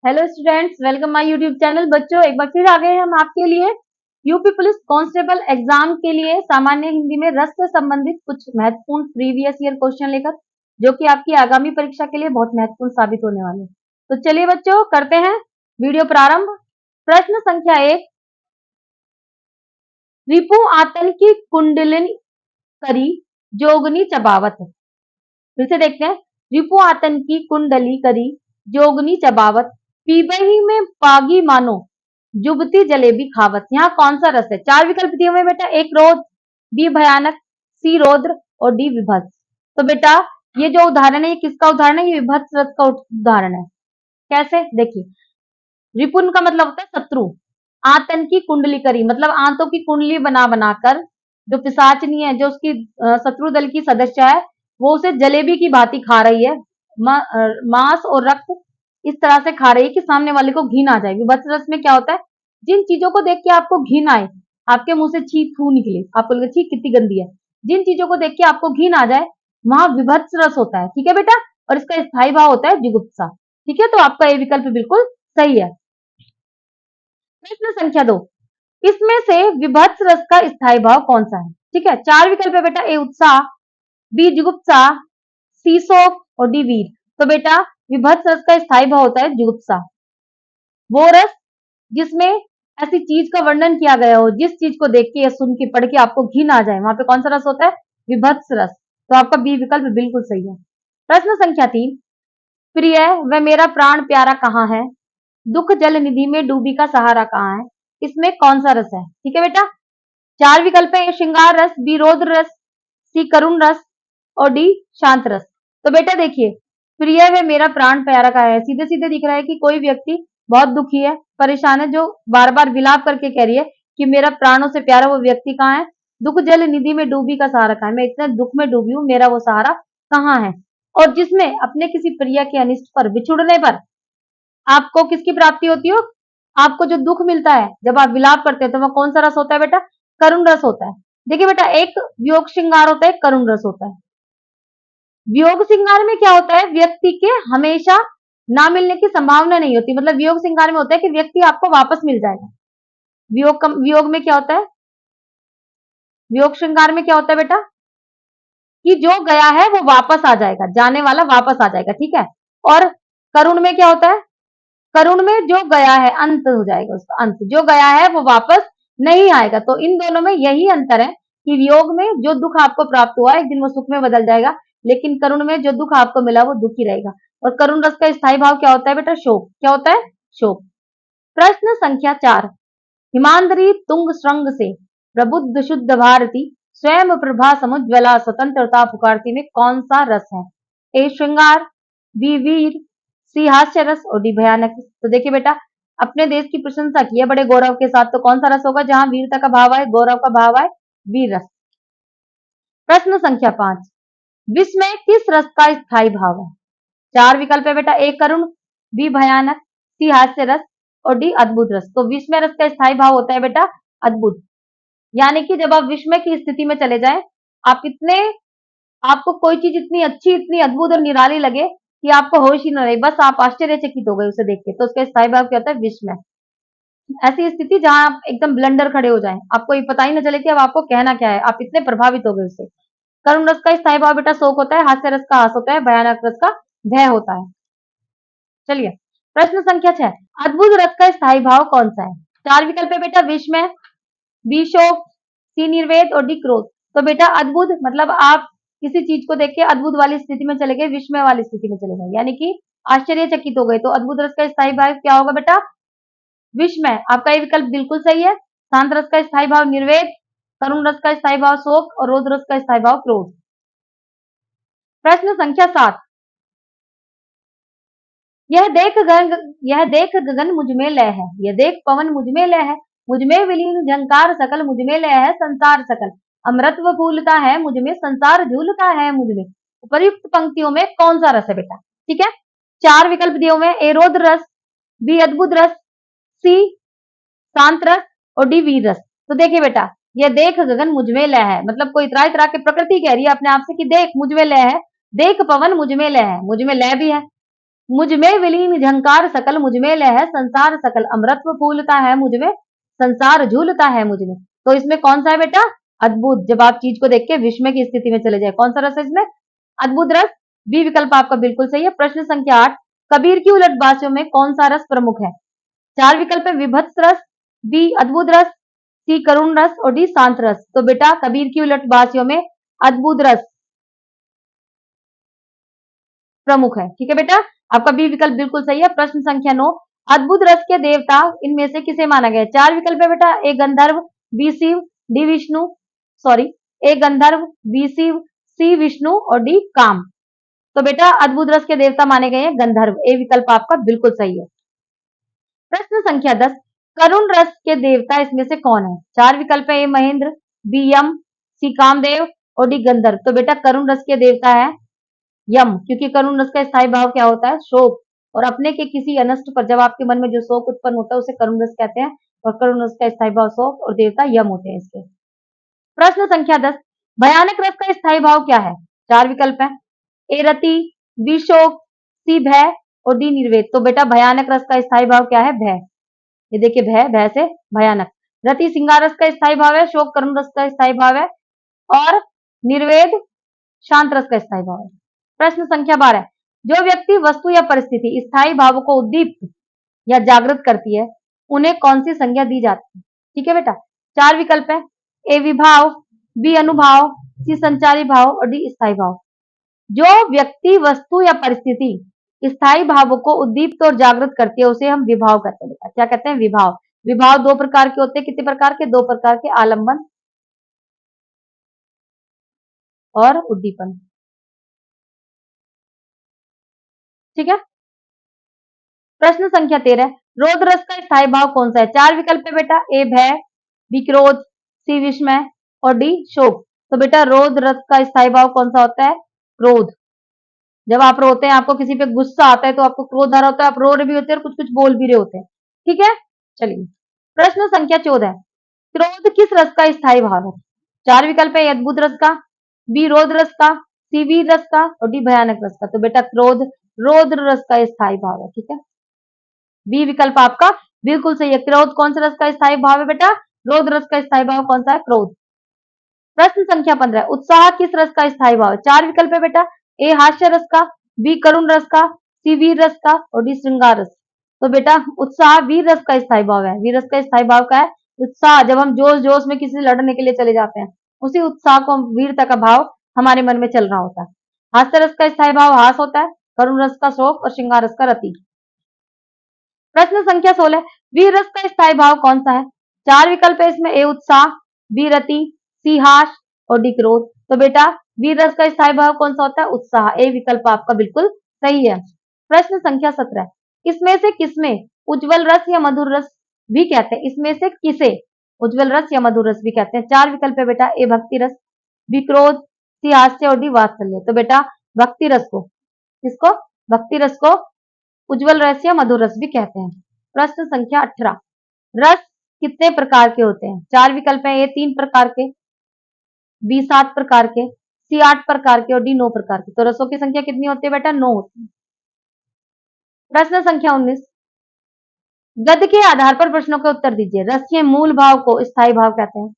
Hello students, welcome my YouTube channel. बच्चों, एक बार फिर आ गए हम आपके लिए यूपी पुलिस कांस्टेबल एग्जाम के लिए सामान्य हिंदी में रस से संबंधित कुछ महत्वपूर्ण प्रीवियस ईयर क्वेश्चन लेकर, जो कि आपकी आगामी परीक्षा के लिए बहुत महत्वपूर्ण साबित होने वाले। तो चलिए बच्चों, करते हैं वीडियो प्रारंभ। प्रश्न संख्या 1, रिपु आतंकी कुंडलिन करी जोगनी चबावत। फिर से देखते हैं, रिपु आतंकी कुंडली करी जोगनी चबावत, पीबही में पागी मानो जुबती जलेबी खावत। यहाँ कौन सा रस है? चार विकल्प दिए हुए बेटा, एक रोध, बी भयानक, सी रौद्र और डी विभत्स। तो बेटा ये जो उदाहरण है, ये किसका उदाहरण है? ये विभत्स रस का उदाहरण है। कैसे? देखिए, रिपुन का मतलब होता है शत्रु, आतंकी कुंडली करी मतलब आंतों की कुंडली बना बनाकर जो पिशाचनी है, जो उसकी शत्रु दल की सदस्य है, वो उसे जलेबी की भांति खा रही है। मांस और रक्त इस तरह से खा रही है कि सामने वाले को घिन आ जाए। विभत्स रस में क्या होता है? जिन चीजों को देख के आपको घिन आए, आपके मुंह से छी थू निकले, आपको लगे छी कितनी गंदी है, जिन चीजों को देख के आपको घिन आ जाए, वहां विभत्स रस होता है। ठीक है बेटा, और इसका स्थायी भाव होता है जुगुप्सा। ठीक है, तो आपका ये विकल्प बिल्कुल सही है। प्रश्न संख्या 2, इसमें से विभत्स रस का स्थायी भाव कौन सा है? ठीक है, चार विकल्प है बेटा, ए उत्साह, बी जुगुप्सा, सी शोक और डी वीर। तो बेटा विभत्स रस का स्थायी भाव होता है जुगुप्सा। वो रस जिसमें ऐसी चीज का वर्णन किया गया हो, जिस चीज को देख के या सुन के पढ़ के आपको घिन आ जाए, वहां पे कौन सा रस होता है? विभत्स रस। तो आपका बी विकल्प बिल्कुल सही है। प्रश्न संख्या 3, प्रिय व मेरा प्राण प्यारा कहाँ है, दुख जल निधि में डूबी का सहारा कहाँ है, इसमें कौन सा रस है? ठीक है बेटा, चार विकल्प है, श्रृंगार रस, बी रौद्र रस, सी करुण रस और डी शांत रस। तो बेटा देखिए, प्रिय व मेरा प्राण प्यारा का है, सीधे सीधे दिख रहा है कि कोई व्यक्ति बहुत दुखी है, परेशान है, जो बार बार विलाप करके कह रही है कि मेरा प्राणों से प्यारा वो व्यक्ति कहाँ है, दुख जल निधि में डूबी का सहारा कहाँ है, मैं इतने दुख में डूबी हूं, मेरा वो सहारा कहाँ है। और जिसमें अपने किसी प्रिय के अनिष्ट पर, बिछुड़ने पर आपको किसकी प्राप्ति होती हो, आपको जो दुख मिलता है जब आप विलाप करते हैं, तो वह कौन सा रस होता है बेटा? करुण रस होता है। देखिए बेटा, एक वियोग श्रृंगार होता है, करुण रस होता है। वियोग श्रृंगार में क्या होता है? व्यक्ति के हमेशा ना मिलने की संभावना नहीं होती, मतलब वियोग श्रृंगार में होता है कि व्यक्ति आपको वापस मिल जाएगा। वियोग में क्या होता है? वियोग श्रृंगार में क्या होता है बेटा? कि जो गया है वो वापस आ जाएगा, जाने वाला वापस आ जाएगा। ठीक है, और करुण में क्या होता है? करुण में जो गया है अंत हो जाएगा, उसका अंत, जो गया है वो वापस नहीं आएगा। तो इन दोनों में यही अंतर है कि वियोग में जो दुख आपको प्राप्त हुआ एक दिन वो सुख में बदल जाएगा, लेकिन करुण में जो दुख आपको मिला वो दुख ही रहेगा। और करुण रस का स्थायी भाव क्या होता है बेटा? शोक। क्या होता है? शोक। प्रश्न संख्या 4, हिमांद्री तुंग श्रृंग से प्रबुद्ध शुद्ध भारती, स्वयं प्रभा समुज्वला स्वतंत्रता पुकारती में कौन सा रस है? ए श्रृंगार, बी वीर, सी हास्य रस और डी भयानक। तो देखिए बेटा, अपने देश की प्रशंसा की है बड़े गौरव के साथ, तो कौन सा रस होगा जहां वीरता का भाव आए, गौरव का भाव आए? वीर रस। प्रश्न संख्या 5, विश्व में किस रस का स्थायी भाव है? चार विकल्प है बेटा, ए करुण, बी भयानक, सी हास्य रस और डी अद्भुत रस। तो विस्मय रस का स्थायी भाव होता है बेटा अद्भुत। यानी कि जब आप विस्मय की स्थिति में चले जाएं, आप इतने, आपको कोई चीज इतनी अच्छी, इतनी अद्भुत और निराली लगे कि आपको होश ही न रहे, बस आप आश्चर्यचकित हो गए उसे देख के, तो उसका स्थायी भाव क्या होता है? विस्मय। ऐसी स्थिति जहां आप एकदम ब्लंडर खड़े हो जाएं, आपको ये पता ही न चले कि अब आपको कहना क्या है, आप इतने प्रभावित हो गए उससे। करुण रस का स्थायी भाव बेटा शोक होता है, हास्य रस का हास होता है, भयानक रस का भय होता है। चलिए, प्रश्न संख्या 6, अद्भुत रस का स्थायी भाव कौन सा है? चार विकल्प है बेटा, विस्मय, बी शोक, सी निर्वेद और डी क्रोध। तो बेटा अद्भुत मतलब आप किसी चीज को देख के अद्भुत वाली स्थिति में चले गए, विस्मय वाली स्थिति में चले गए, यानी कि आश्चर्यचकित हो गए। तो अद्भुत रस का स्थायी भाव क्या होगा बेटा? विस्मय। आपका ये विकल्प बिल्कुल सही है। शांत रस का स्थायी भाव निर्वेद, करुण रस का स्थायी भाव शोक और रौद्र रस का स्थायी भाव क्रोध। प्रश्न संख्या 7, यह देख गगन मुझ में लय है, यह देख पवन मुझ में लय है, मुझ में विलीन झंकार सकल, मुझ में लय है संसार सकल, अमृतत्व फूलता है मुझ में, संसार झूलता है मुझ में। उपयुक्त पंक्तियों में कौन सा रस है बेटा? ठीक है, चार विकल्प दिए हुए हैं, ए रौद्र रस, बी अद्भुत रस, सी शांत रस और डी वीर रस। तो देखिए बेटा, यह देख गगन मुझ में लय है मतलब कोई इतरा इतरा के प्रकृति कह रही है अपने आप से कि देख मुझ में लय है, देख पवन मुझ में लय है, मुझ में लय भी है, मुझ में विलीन झंकार सकल, मुझ में लय है संसार सकल, अमृतत्व फूलता है मुझ में, संसार झूलता है मुझ में। तो इसमें कौन सा है बेटा? अद्भुत। जब आप चीज को देख के विस्मय की स्थिति में चले जाए, कौन सा रस है इसमें? अद्भुत रस। बी विकल्प आपका बिल्कुल सही है। प्रश्न संख्या 8, कबीर की उलटबासियों में कौन सा रस प्रमुख है? 4 विकल्प है, विभत्स रस, बी अद्भुत रस, सी करुण रस और डी शांत रस। तो बेटा कबीर की उलटबासियों में अद्भुत रस प्रमुख है। ठीक है बेटा, आपका बी विकल्प बिल्कुल सही है। प्रश्न संख्या 9, अद्भुत रस के देवता इनमें से किसे माना गया है? 4 विकल्प है बेटा, A Gandharva, B Shiva, D Vishnu, sorry, A Gandharva, B Shiv, सी विष्णु और डी काम। तो बेटा अद्भुत रस के देवता माने गए हैं गंधर्व। ए विकल्प आपका बिल्कुल सही है। प्रश्न संख्या 10, करुण रस के देवता इसमें से कौन है? 4 विकल्प है, ए महेंद्र, बी यम, सी कामदेव और डी गंधर्व। तो बेटा करुण रस के देवता है यम, क्योंकि करुण रस का स्थायी भाव क्या होता है? शोक। और अपने के किसी अनष्ट पर जब आपके मन में जो शोक उत्पन्न होता है उसे करुण रस कहते हैं, और करुण रस का स्थायी भाव शोक और देवता यम होते हैं इसके। प्रश्न संख्या 10, भयानक रस का स्थायी भाव क्या है? 4 विकल्प है, ए रति, बी शोक, सी भय और डी निर्वेद। तो बेटा भयानक रस का स्थायी भाव क्या है? भय। ये देखिए भय, भय से भयानक। रति श्रृंगार रस का स्थायी भाव है, शोक करुण रस का स्थायी भाव है और निर्वेद शांत रस का स्थायी भाव है। प्रश्न संख्या 12, जो व्यक्ति वस्तु या परिस्थिति स्थायी भाव को उद्दीप्त या जागृत करती है उन्हें कौन सी संज्ञा दी जाती है? ठीक है बेटा, 4 विकल्प है, ए विभाव, बी अनुभाव, सी संचारी भाव और डी स्थायी भाव। जो व्यक्ति वस्तु या परिस्थिति स्थायी भाव को उद्दीप्त और जागृत करती है उसे हम विभाव कहते हैं। क्या कहते हैं? विभाव। विभाव 2 प्रकार के होते हैं। कितने प्रकार के? 2 प्रकार के, आलंबन और उद्दीपन। ठीक है। प्रश्न संख्या 13, रोध रस का स्थायी भाव कौन सा है? 4 विकल्प है बेटा, ए भय, बी क्रोध, सी विस्मय और डी शोक। तो बेटा रोध रस का स्थायी भाव कौन सा होता है? क्रोध। जब आप रोते हैं, आपको किसी पे गुस्सा आता है तो आपको क्रोध आ रहा होता है, आप रो रहे भी होते हैं और कुछ कुछ बोल भी रहे होते हैं। ठीक है, चलिए। प्रश्न संख्या 14, क्रोध किस रस का स्थायी भाव है? 4 विकल्प है, अद्भुत रस का, बी रोध रस का, सी वीर रस का और डी भयानक रस का। तो बेटा क्रोध रोध रस का स्थायी भाव है। ठीक है, बी विकल्प आपका बिल्कुल सही है। क्रोध कौन से रस का स्थायी भाव है बेटा? रोध रस का स्थायी भाव कौन सा है? क्रोध। प्रश्न संख्या 15, उत्साह किस रस का स्थायी भाव है? 4 विकल्प है बेटा, ए हास्य रस का, बी करुण रस का, सी वीर रस का और डी श्रृंगार रस। तो बेटा उत्साह वीर रस का स्थायी भाव है। वीर रस का स्थायी भाव का है उत्साह। जब हम जोश जोश में किसी से लड़ने के लिए चले जाते हैं, उसी उत्साह को वीरता का भाव हमारे मन में चल रहा होता है। हास्य रस का स्थायी भाव हास होता है, करुण रस का शोक और श्रृंगार रस का रति। प्रश्न संख्या 16, वीर रस का स्थायी भाव कौन सा है? 4 विकल्प है इसमें, ए उत्साह, बी रति, सी हास और डी क्रोध। तो बेटा वीर रस का स्थायी भाव कौन सा होता है? उत्साह। ए विकल्प आपका बिल्कुल सही है। प्रश्न संख्या 17, इसमें से किसमें उज्जवल रस या मधुर रस भी कहते हैं? इसमें से किसे उज्जवल रस या मधुर रस भी कहते हैं? 4 विकल्प है बेटा, ए भक्ति रस, बी क्रोध, सी हास्य और डी वात्सल्य। तो बेटा भक्ति रस को, किसको? भक्ति रस को उज्जवल रस या मधुर रस भी कहते हैं। प्रश्न संख्या 18, रस कितने प्रकार के होते हैं? 4 विकल्प हैं, ए 3 प्रकार के, बी 7 प्रकार के, सी 8 प्रकार के और डी 9 प्रकार के। तो रसों की संख्या कितनी होती है बेटा? 9 होती है। प्रश्न संख्या 19, गद्य के आधार पर प्रश्नों के उत्तर दीजिए। रस के मूल भाव को स्थायी भाव कहते हैं।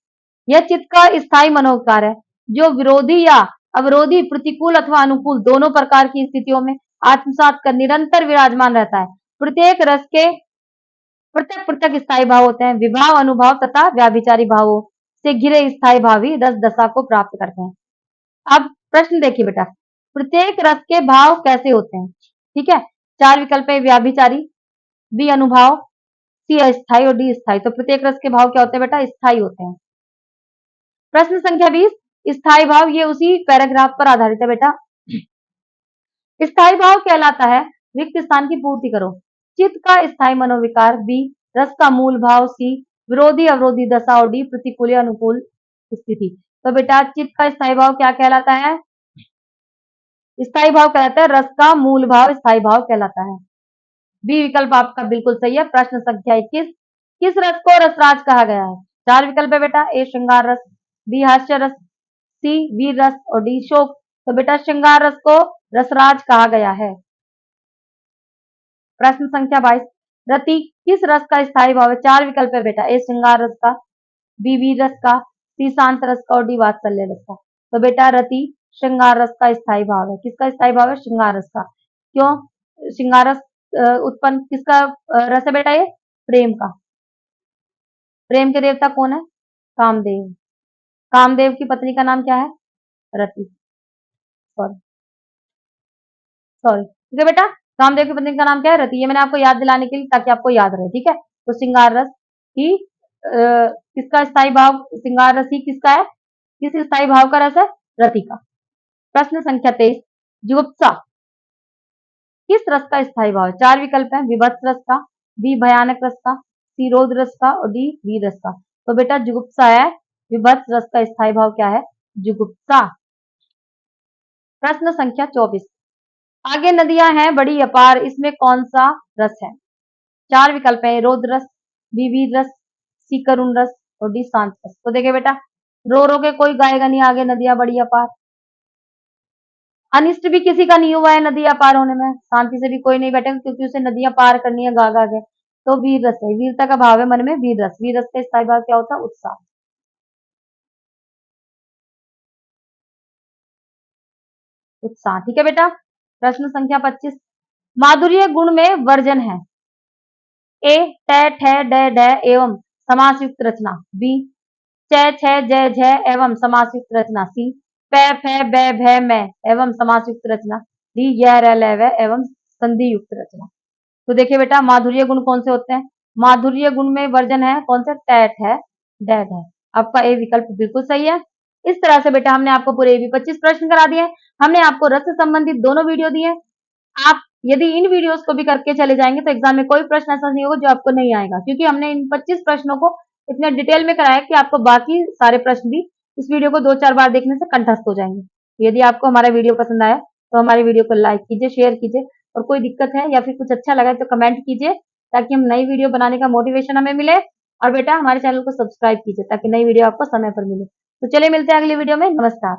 यह चित्त का स्थायी मनोविकार है जो विरोधी या अवरोधी, प्रतिकूल अथवा अनुकूल दोनों प्रकार की स्थितियों में आत्मसात कर निरंतर विराजमान रहता है। प्रत्येक रस के पृथक पृथक स्थायी भाव होते हैं। विभाव, अनुभाव तथा व्याभिचारी भावों से घिरे स्थायी भाव ही रस दशा को प्राप्त करते हैं। अब प्रश्न देखिए बेटा, प्रत्येक रस के भाव कैसे होते हैं? ठीक है, 4 विकल्प है, व्याभिचारी, बी अनुभाव, सी अस्थायी और डी स्थायी। तो प्रत्येक रस के भाव क्या होते हैं बेटा? स्थायी होते हैं। प्रश्न संख्या 20, स्थायी भाव, ये उसी पैराग्राफ पर आधारित है बेटा। स्थायी भाव कहलाता है रिक्त स्थान की पूर्ति करो। चित्त का स्थायी मनोविकार, बी रस का मूल भाव, सी विरोधी अवरोधी दशा और डी प्रतिकूल या अनुकूल स्थिति। तो बेटा चित्त का स्थायी भाव क्या कहलाता है? स्थायी भाव कहलाता है रस का मूल भाव स्थायी भाव कहलाता है। बी विकल्प आपका बिल्कुल सही है। प्रश्न संख्या 21, किस रस को रसराज कहा गया है? 4 विकल्प है बेटा, ए श्रृंगार रस, बी हास्य रस, सी वीर रस और डी शोक। तो बेटा श्रृंगार रस को रसराज कहा गया है। प्रश्न संख्या 22, रति किस रस का स्थायी भाव है? 4 विकल्प है बेटा, ए श्रृंगार रस का, बी वीर रस का, सी शांत रस का और डी वात्सल्य रस का। तो बेटा रति श्रृंगार रस का स्थायी भाव है। किसका स्थायी भाव है? श्रृंगार रस का। क्यों? श्रृंगार रस उत्पन्न किसका रस है बेटा? ये प्रेम का। प्रेम के देवता कौन है? कामदेव। कामदेव की पत्नी का नाम क्या है? रति। सॉरी सॉरी, ठीक है बेटा, कामदेव की पत्नी का नाम क्या है? रति। ये मैंने आपको याद दिलाने के लिए, ताकि आपको याद रहे, ठीक है। तो श्रृंगार रस ही किसका स्थायी भाव? श्रृंगार रस ही किसका है? किस स्थायी भाव का रस है? रति का। प्रश्न संख्या 23, जुगुप्सा किस रस का स्थायी भाव है? 4 विकल्प है, विभत्स रस का, बी भयानक रस का, सी रोध रस का और डी वीर रस का। तो बेटा जुगुप्सा है। विभत्स रस का स्थायी भाव क्या है? जुगुप्सा। प्रश्न संख्या 24, आगे नदियां हैं बड़ी अपार, इसमें कौन सा रस है? 4 विकल्प है, रोध रस, बी वीर रस, सी करुण रस और डी शांत रस। तो देखिए बेटा, रो रो के कोई गाएगा नहीं आगे नदियां बड़ी अपार। अनिष्ट भी किसी का नहीं हुआ है नदियां पार होने में, शांति से भी कोई नहीं बैठेगा, क्योंकि उसे नदियां पार करनी है गा गा के। तो वीर रस है, वीरता का भाव है मन में, वीर रस। वीर रस का स्थायी भाव क्या होता है? उत्साह। उत्साह, ठीक है बेटा। प्रश्न संख्या 25, माधुर्य गुण में वर्जन है? ए ट ठ ड ढ एवं समासयुक्त रचना, बी च छ ज झ एवं समासयुक्त रचना, सी प फ ब भ म एवं समासयुक्त रचना, डी य र ल व एवं संधि युक्त रचना। तो देखिए बेटा, माधुर्य गुण कौन से होते हैं? माधुर्य गुण में वर्जन है कौन से? टैट है, डैट है। आपका ए विकल्प बिल्कुल सही है। इस तरह से बेटा हमने आपको पूरे भी 25 प्रश्न करा दिए। हमने आपको रस से संबंधित दोनों वीडियो दिए। आप यदि इन वीडियोस को भी करके चले जाएंगे तो एग्जाम में कोई प्रश्न ऐसा नहीं होगा जो आपको नहीं आएगा, क्योंकि हमने इन 25 प्रश्नों को इतने डिटेल में कराया कि आपको बाकी सारे प्रश्न भी इस वीडियो को 2-4 बार देखने से कंठस्थ हो जाएंगे। यदि आपको हमारा वीडियो पसंद आया तो हमारे वीडियो को लाइक कीजिए, शेयर कीजिए, और कोई दिक्कत है या फिर कुछ अच्छा लगा तो कमेंट कीजिए, ताकि हम नई वीडियो बनाने का मोटिवेशन हमें मिले। और बेटा हमारे चैनल को सब्सक्राइब कीजिए ताकि नई वीडियो आपको समय पर मिले। तो चलिए मिलते हैं अगली वीडियो में। नमस्कार।